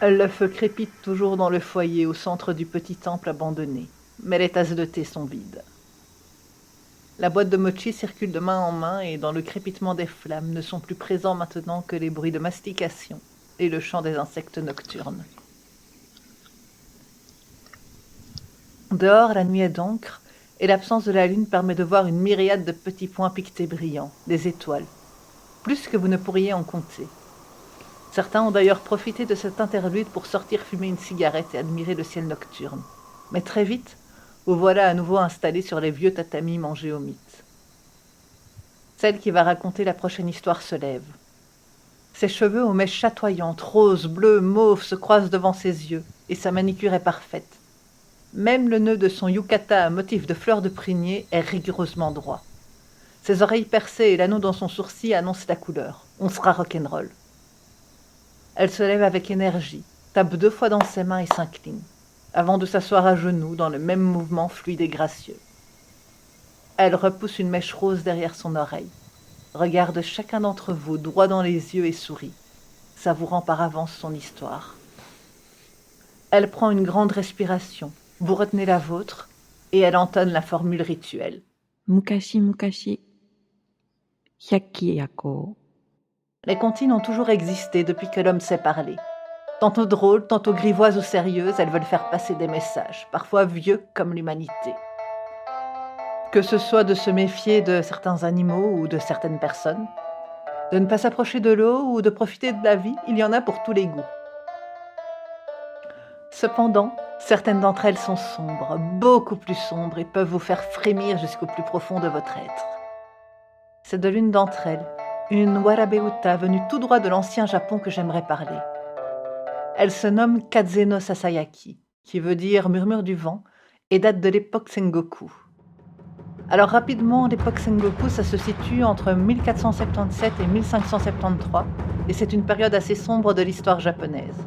Le feu crépite toujours dans le foyer au centre du petit temple abandonné, mais les tasses de thé sont vides. La boîte de mochi circule de main en main et dans le crépitement des flammes ne sont plus présents maintenant que les bruits de mastication et le chant des insectes nocturnes. Dehors, la nuit est d'encre et l'absence de la lune permet de voir une myriade de petits points piquetés brillants, des étoiles, plus que vous ne pourriez en compter. Certains ont d'ailleurs profité de cet interlude pour sortir fumer une cigarette et admirer le ciel nocturne. Mais très vite, vous voilà à nouveau installé sur les vieux tatamis mangés au mythe. Celle qui va raconter la prochaine histoire se lève. Ses cheveux aux mèches chatoyantes, roses, bleues, mauves, se croisent devant ses yeux, et sa manicure est parfaite. Même le nœud de son yukata à motif de fleurs de prunier est rigoureusement droit. Ses oreilles percées et l'anneau dans son sourcil annoncent la couleur. On sera rock'n'roll. Elle se lève avec énergie, tape 2 fois dans ses mains et s'incline, avant de s'asseoir à genoux dans le même mouvement fluide et gracieux. Elle repousse une mèche rose derrière son oreille, regarde chacun d'entre vous droit dans les yeux et sourit, savourant par avance son histoire. Elle prend une grande respiration, vous retenez la vôtre, et elle entonne la formule rituelle. Mukashi mukashi, hyakki yako. Les comptines ont toujours existé depuis que l'homme sait parler. Tantôt drôles, tantôt grivoises ou sérieuses, elles veulent faire passer des messages, parfois vieux comme l'humanité. Que ce soit de se méfier de certains animaux ou de certaines personnes, de ne pas s'approcher de l'eau ou de profiter de la vie, il y en a pour tous les goûts. Cependant, certaines d'entre elles sont sombres, beaucoup plus sombres, et peuvent vous faire frémir jusqu'au plus profond de votre être. C'est de l'une d'entre elles, une Warabe-uta venue tout droit de l'ancien Japon que j'aimerais parler. Elle se nomme Kaze no Sasayaki, qui veut dire murmure du vent, et date de l'époque Sengoku. Alors rapidement, l'époque Sengoku, ça se situe entre 1477 et 1573, et c'est une période assez sombre de l'histoire japonaise.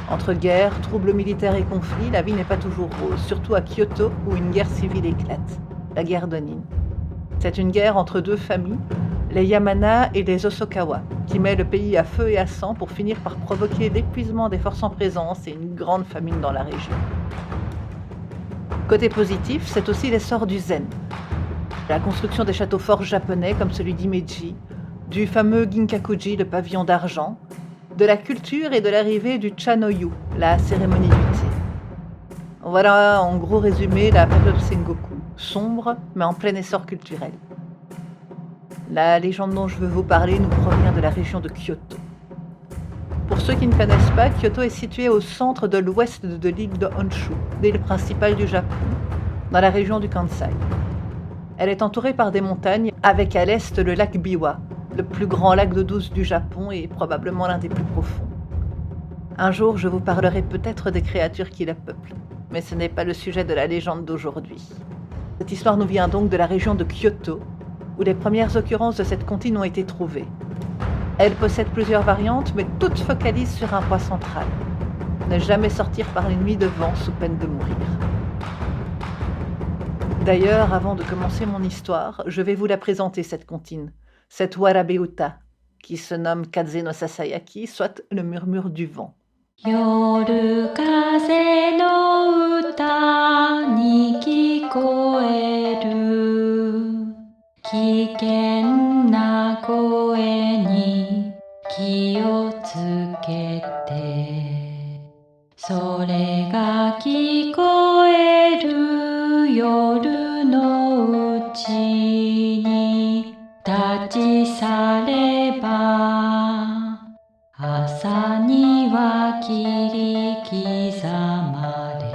Entre guerres, troubles militaires et conflits, la vie n'est pas toujours rose, surtout à Kyoto où une guerre civile éclate, la guerre d'Onin. C'est une guerre entre 2 familles, les Yamana et les Hosokawa, qui met le pays à feu et à sang pour finir par provoquer l'épuisement des forces en présence et une grande famine dans la région. Côté positif, c'est aussi l'essor du zen. La construction des châteaux forts japonais comme celui d'Imeji, du fameux Ginkakuji, le pavillon d'argent, de la culture et de l'arrivée du Chanoyu, la cérémonie du thé. Voilà en gros résumé la période Sengoku, sombre mais en plein essor culturel. La légende dont je veux vous parler nous provient de la région de Kyoto. Pour ceux qui ne connaissent pas, Kyoto est située au centre de l'ouest de l'île de Honshu, l'île principale du Japon, dans la région du Kansai. Elle est entourée par des montagnes, avec à l'est le lac Biwa, le plus grand lac d'eau douce du Japon et probablement l'un des plus profonds. Un jour, je vous parlerai peut-être des créatures qui la peuplent, mais ce n'est pas le sujet de la légende d'aujourd'hui. Cette histoire nous vient donc de la région de Kyoto, où les premières occurrences de cette comptine ont été trouvées. Elle possède plusieurs variantes, mais toutes focalisent sur un point central. Ne jamais sortir par les nuits de vent sous peine de mourir. D'ailleurs, avant de commencer mon histoire, je vais vous la présenter, cette comptine, cette Warabe-uta, qui se nomme Kaze no Sasayaki, soit le murmure du vent. Yoru kaze no uta ni kikoeru, kiken na koe ni ki o tsukete, sore ga kikoeru yoru no uchi ni tachi sareba, asa ni wa kiri kizamareru.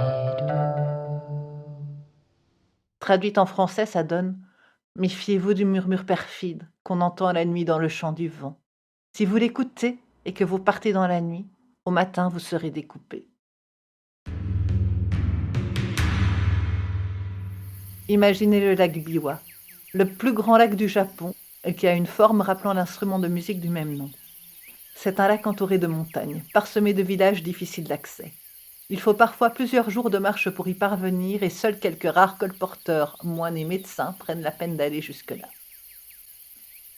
Traduite en français, ça donne « Méfiez-vous du murmure perfide qu'on entend la nuit dans le chant du vent. Si vous l'écoutez et que vous partez dans la nuit, au matin vous serez découpé. » Imaginez le lac Biwa, le plus grand lac du Japon, et qui a une forme rappelant l'instrument de musique du même nom. C'est un lac entouré de montagnes, parsemé de villages difficiles d'accès. Il faut parfois plusieurs jours de marche pour y parvenir et seuls quelques rares colporteurs, moines et médecins prennent la peine d'aller jusque-là.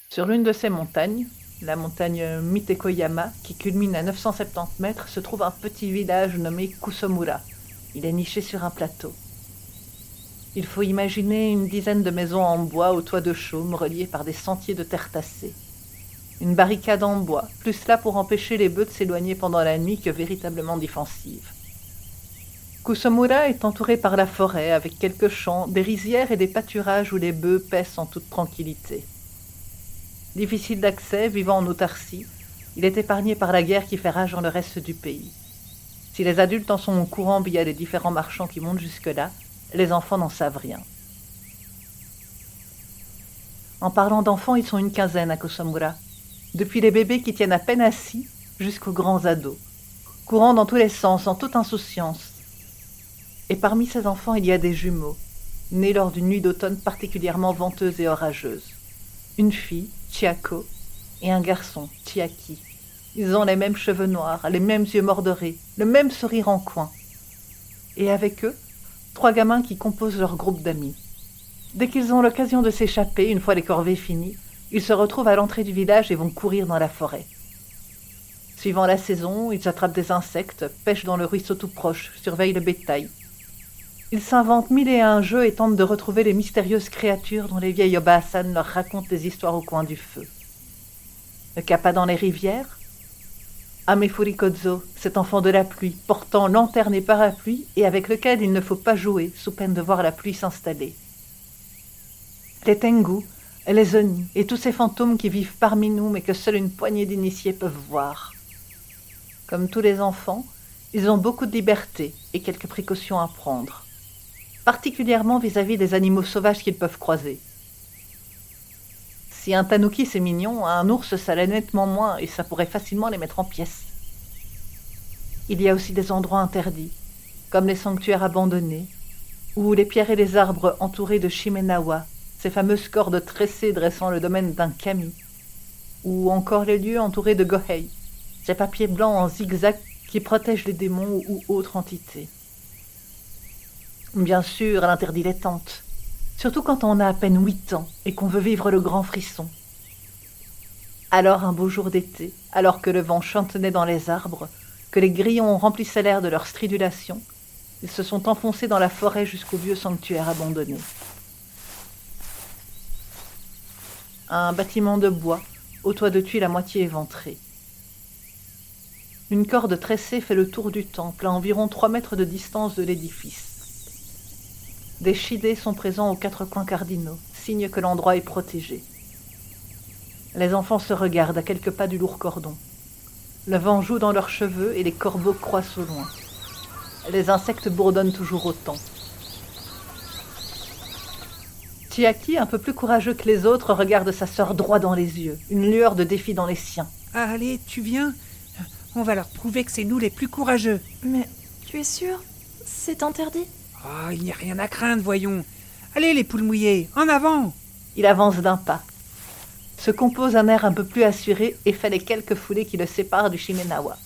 Sur l'une de ces montagnes, la montagne Mitekoyama, qui culmine à 970 mètres, se trouve un petit village nommé Kusomura. Il est niché sur un plateau. Il faut imaginer une dizaine de maisons en bois au toit de chaume reliées par des sentiers de terre tassée. Une barricade en bois, plus là pour empêcher les bœufs de s'éloigner pendant la nuit que véritablement défensive. Kusomura est entouré par la forêt, avec quelques champs, des rizières et des pâturages où les bœufs paissent en toute tranquillité. Difficile d'accès, vivant en autarcie, il est épargné par la guerre qui fait rage dans le reste du pays. Si les adultes en sont au courant via les différents marchands qui montent jusque-là, les enfants n'en savent rien. En parlant d'enfants, ils sont une quinzaine à Kusomura, depuis les bébés qui tiennent à peine assis jusqu'aux grands ados, courant dans tous les sens, en toute insouciance. Et parmi ces enfants, il y a des jumeaux, nés lors d'une nuit d'automne particulièrement venteuse et orageuse. Une fille, Chiako, et un garçon, Chiaki. Ils ont les mêmes cheveux noirs, les mêmes yeux mordorés, le même sourire en coin. Et avec eux, 3 gamins qui composent leur groupe d'amis. Dès qu'ils ont l'occasion de s'échapper, une fois les corvées finies, ils se retrouvent à l'entrée du village et vont courir dans la forêt. Suivant la saison, ils attrapent des insectes, pêchent dans le ruisseau tout proche, surveillent le bétail. Ils s'inventent 1001 jeux et tentent de retrouver les mystérieuses créatures dont les vieilles Obasan leur racontent des histoires au coin du feu. Le kappa dans les rivières, Amefuri Kozo, cet enfant de la pluie, portant lanterne et parapluie et avec lequel il ne faut pas jouer sous peine de voir la pluie s'installer. Les Tengu, les Oni et tous ces fantômes qui vivent parmi nous mais que seule une poignée d'initiés peuvent voir. Comme tous les enfants, ils ont beaucoup de liberté et quelques précautions à prendre, particulièrement vis-à-vis des animaux sauvages qu'ils peuvent croiser. Si un tanuki c'est mignon, un ours ça l'est nettement moins et ça pourrait facilement les mettre en pièces. Il y a aussi des endroits interdits, comme les sanctuaires abandonnés, ou les pierres et les arbres entourés de shimenawa, ces fameuses cordes tressées dressant le domaine d'un kami, ou encore les lieux entourés de gohei, ces papiers blancs en zigzag qui protègent les démons ou autres entités. Bien sûr, elle interdit les tentes, surtout quand on a à peine 8 ans et qu'on veut vivre le grand frisson. Alors un beau jour d'été, alors que le vent chantonnait dans les arbres, que les grillons remplissaient l'air de leur stridulation, ils se sont enfoncés dans la forêt jusqu'au vieux sanctuaire abandonné. Un bâtiment de bois, au toit de tuiles à moitié éventré. Une corde tressée fait le tour du temple, à environ 3 mètres de distance de l'édifice. Des shidés sont présents aux 4 coins cardinaux, signe que l'endroit est protégé. Les enfants se regardent à quelques pas du lourd cordon. Le vent joue dans leurs cheveux et les corbeaux croissent au loin. Les insectes bourdonnent toujours autant. Chiaki, un peu plus courageux que les autres, regarde sa sœur droit dans les yeux, une lueur de défi dans les siens. Ah, allez, tu viens ? On va leur prouver que c'est nous les plus courageux. Mais tu es sûr ? C'est interdit ? Oh, il n'y a rien à craindre, voyons. Allez, les poules mouillées, en avant ! Il avance d'un pas, se compose un air un peu plus assuré et fait les quelques foulées qui le séparent du shimenawa.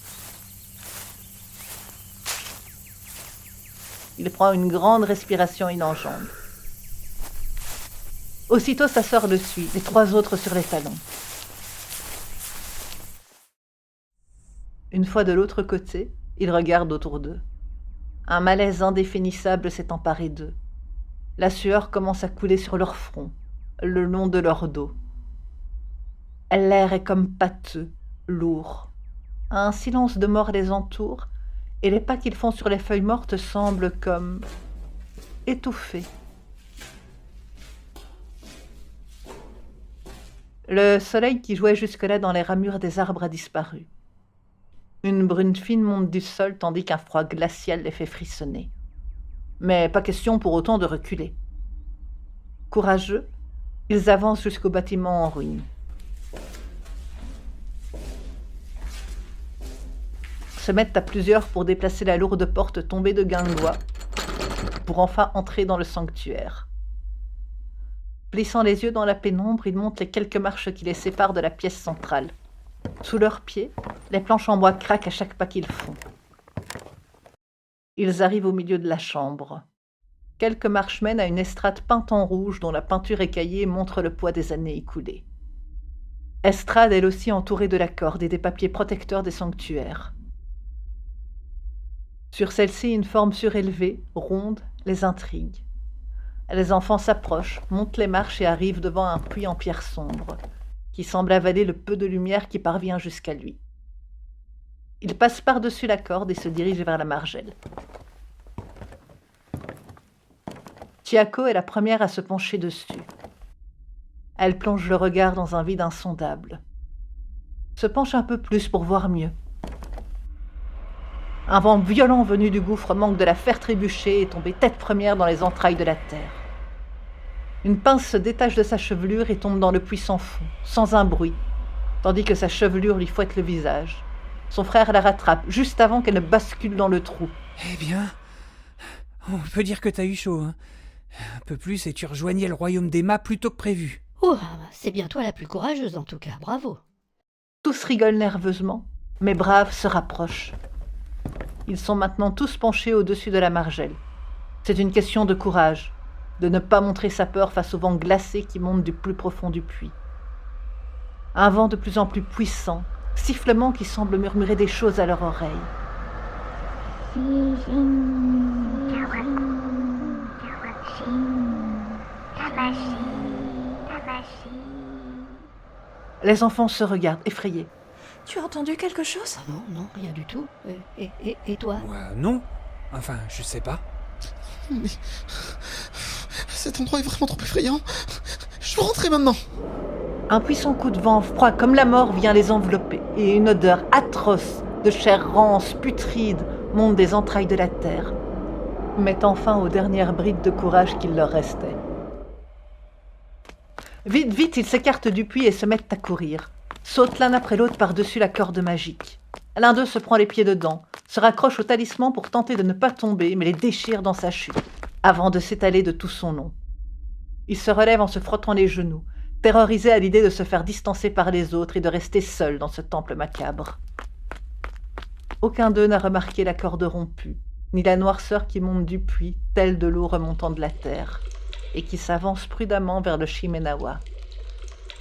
Il prend une grande respiration et il enjambe. Aussitôt sa sœur le suit, les 3 autres sur les talons. Une fois de l'autre côté, ils regardent autour d'eux. Un malaise indéfinissable s'est emparé d'eux. La sueur commence à couler sur leur front, le long de leur dos. L'air est comme pâteux, lourd. Un silence de mort les entoure, et les pas qu'ils font sur les feuilles mortes semblent comme étouffés. Le soleil qui jouait jusque-là dans les ramures des arbres a disparu. Une brune fine monte du sol tandis qu'un froid glacial les fait frissonner. Mais pas question pour autant de reculer. Courageux, ils avancent jusqu'au bâtiment en ruine. Se mettent à plusieurs pour déplacer la lourde porte tombée de guingois, pour enfin entrer dans le sanctuaire. Plissant les yeux dans la pénombre, ils montent les quelques marches qui les séparent de la pièce centrale. Sous leurs pieds, les planches en bois craquent à chaque pas qu'ils font. Ils arrivent au milieu de la chambre. Quelques marches mènent à une estrade peinte en rouge dont la peinture écaillée montre le poids des années écoulées. Estrade, elle aussi entourée de la corde et des papiers protecteurs des sanctuaires. Sur celle-ci, une forme surélevée, ronde, les intrigue. Les enfants s'approchent, montent les marches et arrivent devant un puits en pierre sombre, qui semble avaler le peu de lumière qui parvient jusqu'à lui. Il passe par-dessus la corde et se dirige vers la margelle. Chiako est la première à se pencher dessus. Elle plonge le regard dans un vide insondable. Se penche un peu plus pour voir mieux. Un vent violent venu du gouffre manque de la faire trébucher et tomber tête première dans les entrailles de la terre. Une pince se détache de sa chevelure et tombe dans le puits sans fond, sans un bruit, tandis que sa chevelure lui fouette le visage. Son frère la rattrape, juste avant qu'elle ne bascule dans le trou. Eh bien, on peut dire que t'as eu chaud, hein. Un peu plus et tu rejoignais le royaume d'Emma plus tôt que prévu. Oh, c'est bien toi la plus courageuse en tout cas, bravo. Tous rigolent nerveusement, mais Brave se rapproche. Ils sont maintenant tous penchés au-dessus de la margelle. C'est une question de courage, de ne pas montrer sa peur face au vent glacé qui monte du plus profond du puits. Un vent de plus en plus puissant, sifflement qui semble murmurer des choses à leur oreille. Les enfants se regardent, effrayés. Tu as entendu quelque chose? Ah non, non, rien du tout. Et toi? Non. Enfin, je sais pas. Mais... cet endroit est vraiment trop effrayant. Je veux rentrer maintenant. Un puissant coup de vent froid comme la mort vient les envelopper, et une odeur atroce de chair rance, putride, monte des entrailles de la terre, mettant fin aux dernières brides de courage qu'il leur restait. Vite, vite, ils s'écartent du puits et se mettent à courir. Sautent l'un après l'autre par-dessus la corde magique. L'un d'eux se prend les pieds dedans, se raccroche au talisman pour tenter de ne pas tomber, mais les déchire dans sa chute, avant de s'étaler de tout son long. Il se relève en se frottant les genoux, terrorisé à l'idée de se faire distancer par les autres et de rester seul dans ce temple macabre. Aucun d'eux n'a remarqué la corde rompue, ni la noirceur qui monte du puits, telle de l'eau remontant de la terre, et qui s'avance prudemment vers le Shimenawa,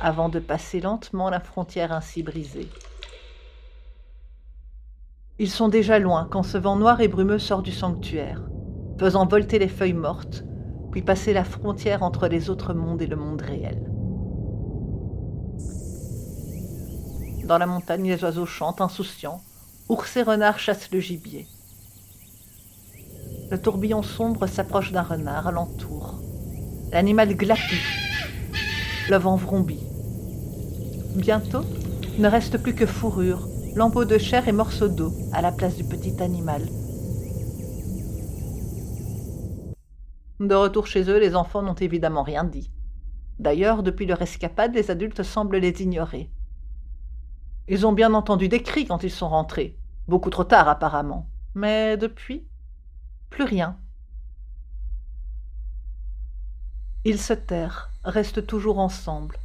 avant de passer lentement la frontière ainsi brisée. Ils sont déjà loin quand ce vent noir et brumeux sort du sanctuaire, faisant volter les feuilles mortes, puis passer la frontière entre les autres mondes et le monde réel. Dans la montagne, les oiseaux chantent insouciants, ours et renards chassent le gibier. Le tourbillon sombre s'approche d'un renard, l'entoure. L'animal glapit. Le vent vrombit. Bientôt, il ne reste plus que fourrure, lambeaux de chair et morceaux d'eau à la place du petit animal. De retour chez eux, les enfants n'ont évidemment rien dit. D'ailleurs, depuis leur escapade, les adultes semblent les ignorer. Ils ont bien entendu des cris quand ils sont rentrés, beaucoup trop tard apparemment, mais depuis, plus rien. Ils se terrent, restent toujours ensemble.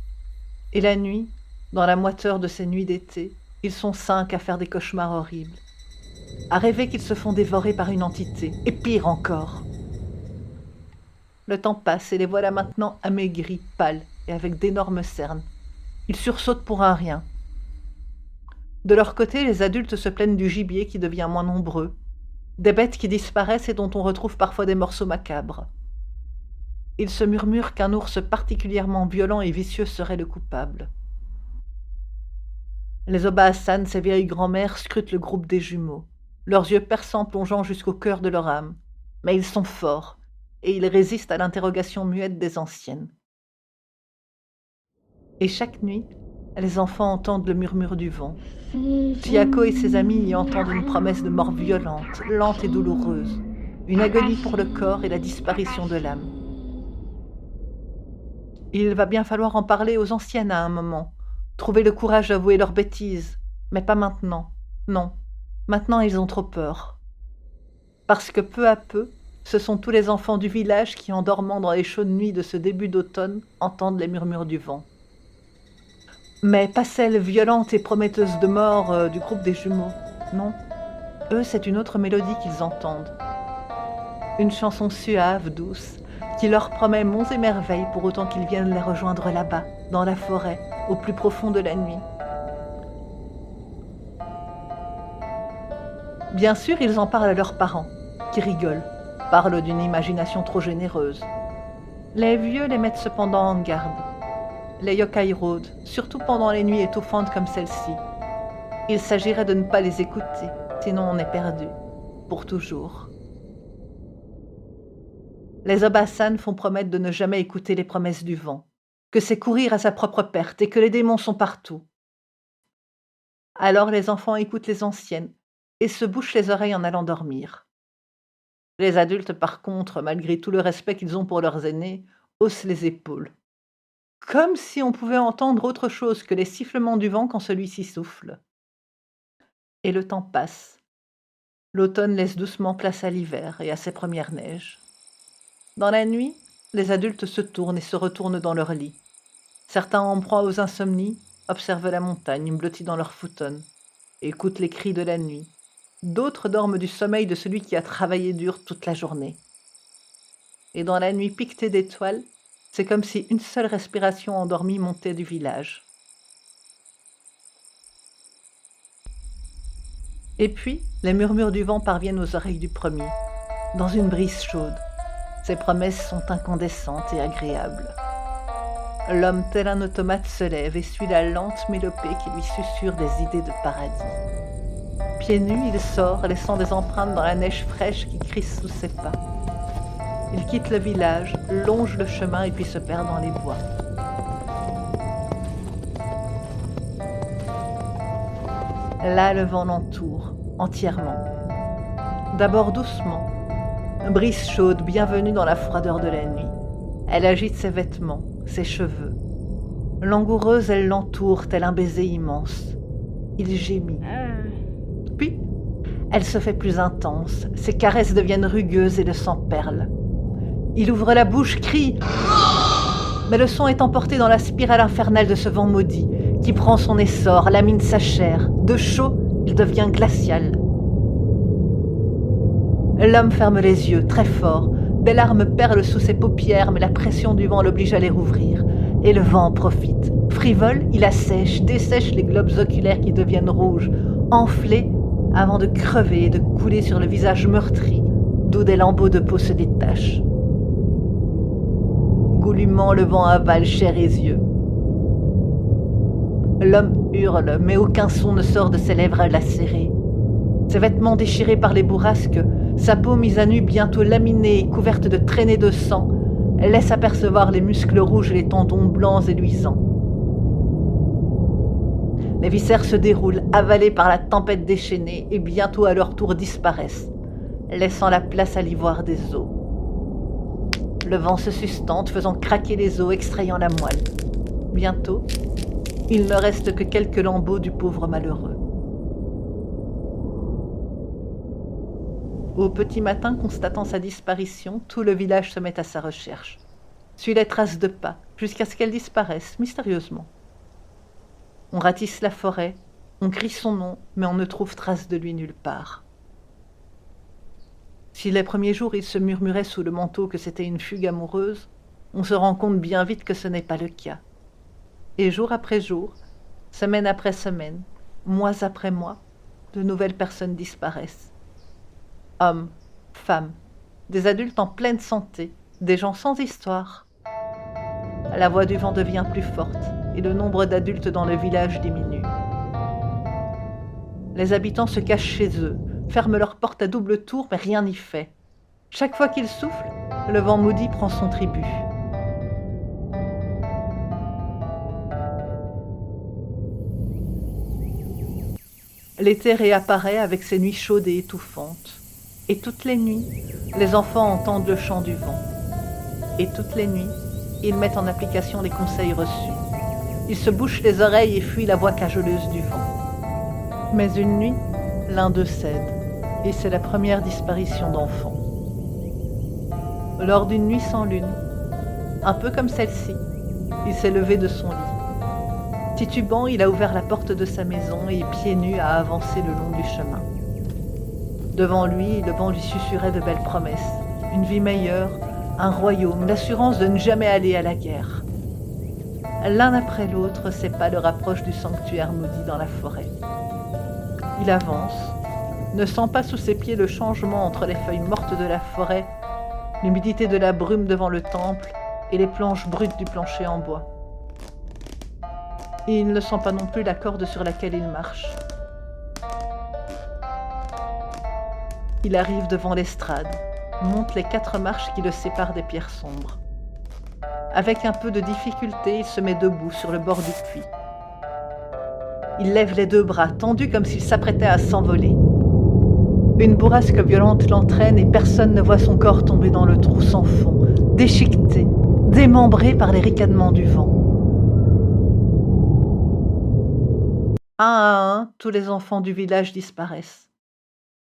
Et la nuit, dans la moiteur de ces nuits d'été, ils sont 5 à faire des cauchemars horribles, à rêver qu'ils se font dévorer par une entité, et pire encore. Le temps passe et les voilà maintenant amaigris, pâles et avec d'énormes cernes. Ils sursautent pour un rien. De leur côté, les adultes se plaignent du gibier qui devient moins nombreux, des bêtes qui disparaissent et dont on retrouve parfois des morceaux macabres. Ils se murmurent qu'un ours particulièrement violent et vicieux serait le coupable. Les Obaa-san, ces vieilles grand-mères, scrutent le groupe des jumeaux, leurs yeux perçants plongeant jusqu'au cœur de leur âme. Mais ils sont forts, et ils résistent à l'interrogation muette des anciennes. Et chaque nuit, les enfants entendent le murmure du vent. Chiako et ses amis y entendent une promesse de mort violente, lente et douloureuse, une agonie pour le corps et la disparition de l'âme. Il va bien falloir en parler aux anciennes à un moment, trouver le courage d'avouer leurs bêtises, mais pas maintenant. Non, maintenant ils ont trop peur. Parce que peu à peu, ce sont tous les enfants du village qui, en dormant dans les chaudes nuits de ce début d'automne, entendent les murmures du vent. Mais pas celle violente et prometteuse de mort du groupe des jumeaux, non. Eux, c'est une autre mélodie qu'ils entendent. Une chanson suave, douce, qui leur promet monts et merveilles pour autant qu'ils viennent les rejoindre là-bas, dans la forêt, au plus profond de la nuit. Bien sûr, ils en parlent à leurs parents, qui rigolent, parlent d'une imagination trop généreuse. Les vieux les mettent cependant en garde. Les yokai rôdent, surtout pendant les nuits étouffantes comme celle-ci. Il s'agirait de ne pas les écouter, sinon on est perdu, pour toujours. Les Obasan font promettre de ne jamais écouter les promesses du vent, que c'est courir à sa propre perte et que les démons sont partout. Alors les enfants écoutent les anciennes et se bouchent les oreilles en allant dormir. Les adultes, par contre, malgré tout le respect qu'ils ont pour leurs aînés, haussent les épaules. Comme si on pouvait entendre autre chose que les sifflements du vent quand celui-ci souffle. Et le temps passe. L'automne laisse doucement place à l'hiver et à ses premières neiges. Dans la nuit, les adultes se tournent et se retournent dans leur lit. Certains en proie aux insomnies observent la montagne blottie dans leur futon, écoutent les cris de la nuit. D'autres dorment du sommeil de celui qui a travaillé dur toute la journée. Et dans la nuit piquetée d'étoiles, c'est comme si une seule respiration endormie montait du village. Et puis, les murmures du vent parviennent aux oreilles du premier, dans une brise chaude. Ses promesses sont incandescentes et agréables. L'homme tel un automate se lève et suit la lente mélopée qui lui susurre des idées de paradis. Pieds nus, il sort, laissant des empreintes dans la neige fraîche qui crisse sous ses pas. Il quitte le village, longe le chemin et puis se perd dans les bois. Là, le vent l'entoure, entièrement. D'abord doucement, brise chaude, bienvenue dans la froideur de la nuit. Elle agite ses vêtements, ses cheveux. Langoureuse, elle l'entoure, tel un baiser immense. Il gémit. Puis, elle se fait plus intense, ses caresses deviennent rugueuses et le sang perle. Il ouvre la bouche, crie. Mais le son est emporté dans la spirale infernale de ce vent maudit, qui prend son essor, lamine sa chair. De chaud, il devient glacial. L'homme ferme les yeux, très fort. Des larmes perlent sous ses paupières, mais la pression du vent l'oblige à les rouvrir. Et le vent en profite. Frivole, il assèche, dessèche les globes oculaires qui deviennent rouges, enflés, avant de crever et de couler sur le visage meurtri, d'où des lambeaux de peau se détachent. Goulûment, le vent avale chair et yeux. L'homme hurle, mais aucun son ne sort de ses lèvres lacérées. Ses vêtements déchirés par les bourrasques, sa peau mise à nu bientôt laminée et couverte de traînées de sang, laisse apercevoir les muscles rouges et les tendons blancs et luisants. Les viscères se déroulent, avalés par la tempête déchaînée, et bientôt à leur tour disparaissent, laissant la place à l'ivoire des os. Le vent se sustente, faisant craquer les os, extrayant la moelle. Bientôt, il ne reste que quelques lambeaux du pauvre malheureux. Au petit matin, constatant sa disparition, tout le village se met à sa recherche. Suit les traces de pas, jusqu'à ce qu'elles disparaissent mystérieusement. On ratisse la forêt, on crie son nom, mais on ne trouve trace de lui nulle part. Si les premiers jours il se murmurait sous le manteau que c'était une fugue amoureuse, on se rend compte bien vite que ce n'est pas le cas. Et jour après jour, semaine après semaine, mois après mois, de nouvelles personnes disparaissent. Hommes, femmes, des adultes en pleine santé, des gens sans histoire. La voix du vent devient plus forte et le nombre d'adultes dans le village diminue. Les habitants se cachent chez eux, ferment leurs portes à double tour, mais rien n'y fait. Chaque fois qu'il souffle, le vent maudit prend son tribut. L'été réapparaît avec ses nuits chaudes et étouffantes. Et toutes les nuits, les enfants entendent le chant du vent. Et toutes les nuits, ils mettent en application les conseils reçus. Ils se bouchent les oreilles et fuient la voix cajoleuse du vent. Mais une nuit, l'un d'eux cède, et c'est la première disparition d'enfant. Lors d'une nuit sans lune, un peu comme celle-ci, il s'est levé de son lit. Titubant, il a ouvert la porte de sa maison et, pieds nus, a avancé le long du chemin. Devant lui, le vent lui susurrait de belles promesses, une vie meilleure, un royaume, l'assurance de ne jamais aller à la guerre. L'un après l'autre, ses pas le rapprochent du sanctuaire maudit dans la forêt. Il avance, ne sent pas sous ses pieds le changement entre les feuilles mortes de la forêt, l'humidité de la brume devant le temple et les planches brutes du plancher en bois. Et il ne sent pas non plus la corde sur laquelle il marche. Il arrive devant l'estrade, monte les 4 marches qui le séparent des pierres sombres. Avec un peu de difficulté, il se met debout sur le bord du puits. Il lève les 2 bras, tendus comme s'il s'apprêtait à s'envoler. Une bourrasque violente l'entraîne et personne ne voit son corps tomber dans le trou sans fond, déchiqueté, démembré par les ricanements du vent. Un à un, tous les enfants du village disparaissent.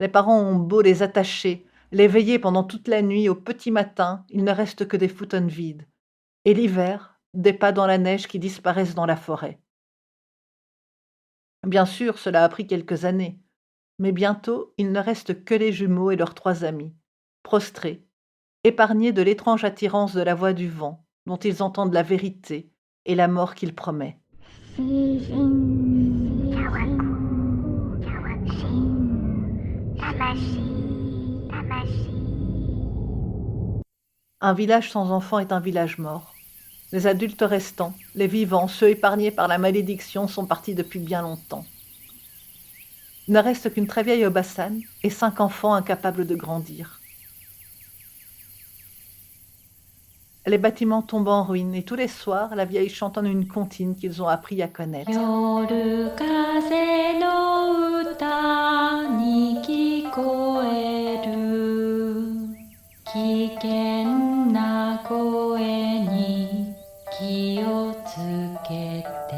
Les parents ont beau les attacher, les veiller pendant toute la nuit, au petit matin, il ne reste que des futons vides. Et l'hiver, des pas dans la neige qui disparaissent dans la forêt. Bien sûr, cela a pris quelques années, mais bientôt, il ne reste que les jumeaux et leurs 3 amis, prostrés, épargnés de l'étrange attirance de la voix du vent, dont ils entendent la vérité et la mort qu'il promet. Un village sans enfants est un village mort. Les adultes restants, les vivants, ceux épargnés par la malédiction, sont partis depuis bien longtemps. Il ne reste qu'une très vieille Obasan et 5 enfants incapables de grandir. Les bâtiments tombent en ruine et tous les soirs, la vieille chantonne une comptine qu'ils ont appris à connaître. 夜風の歌に聞こえる危険な声に気をつけて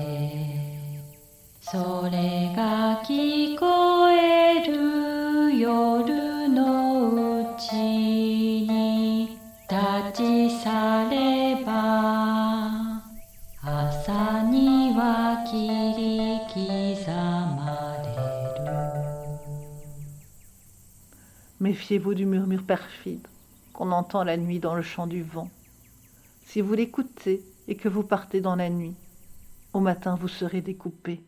それが聞こえる夜のうちに立ち去れば朝には切り刻まれる Méfiez-vous du murmure perfide qu'on entend la nuit dans le chant du vent. Si vous l'écoutez et que vous partez dans la nuit, au matin vous serez découpé.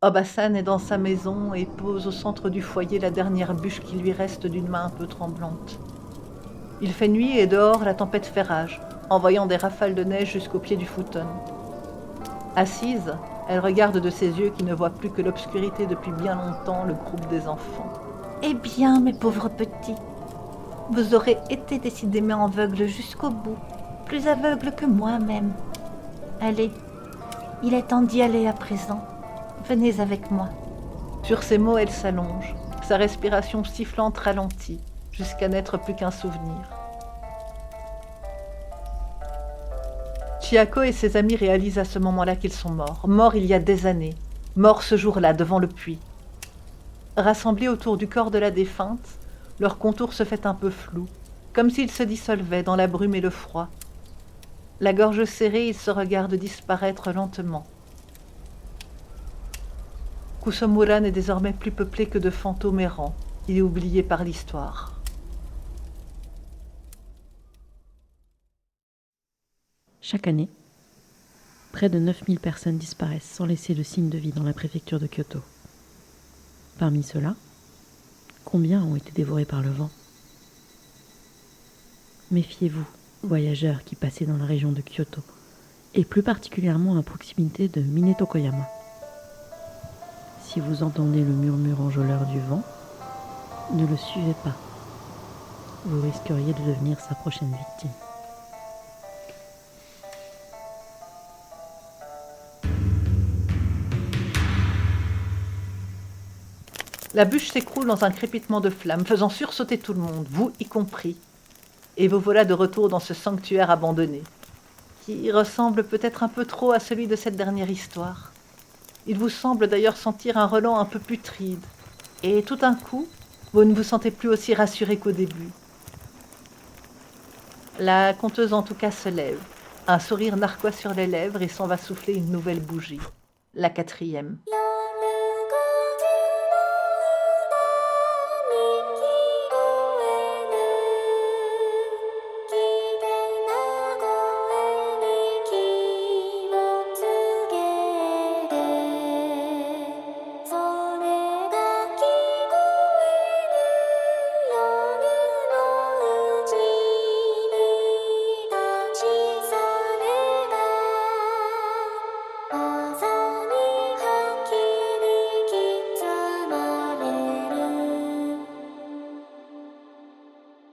Obasan est dans sa maison et pose au centre du foyer la dernière bûche qui lui reste d'une main un peu tremblante. Il fait nuit et dehors la tempête fait rage, envoyant des rafales de neige jusqu'au pied du futon. Assise, elle regarde de ses yeux qui ne voient plus que l'obscurité depuis bien longtemps le groupe des enfants. « Eh bien, mes pauvres petits, vous aurez été décidément aveugles jusqu'au bout, plus aveugles que moi-même. Allez, il est temps d'y aller à présent. Venez avec moi. » Sur ces mots, elle s'allonge, sa respiration sifflante ralentit, jusqu'à n'être plus qu'un souvenir. Chiako et ses amis réalisent à ce moment-là qu'ils sont morts il y a des années, morts ce jour-là devant le puits. Rassemblés autour du corps de la défunte, leur contour se fait un peu flou, comme s'ils se dissolvaient dans la brume et le froid. La gorge serrée, ils se regardent disparaître lentement. Kusomura n'est désormais plus peuplé que de fantômes errants, il est oublié par l'histoire. Chaque année, près de 9000 personnes disparaissent sans laisser de signe de vie dans la préfecture de Kyoto. Parmi ceux-là, combien ont été dévorés par le vent? Méfiez-vous, voyageurs qui passez dans la région de Kyoto, et plus particulièrement à proximité de Minetokoyama. Si vous entendez le murmure enjôleur du vent, ne le suivez pas. Vous risqueriez de devenir sa prochaine victime. La bûche s'écroule dans un crépitement de flammes, faisant sursauter tout le monde, vous y compris. Et vous voilà de retour dans ce sanctuaire abandonné, qui ressemble peut-être un peu trop à celui de cette dernière histoire. Il vous semble d'ailleurs sentir un relent un peu putride, et tout d'un coup, vous ne vous sentez plus aussi rassuré qu'au début. La conteuse en tout cas se lève, un sourire narquois sur les lèvres et s'en va souffler une nouvelle bougie, la 4e.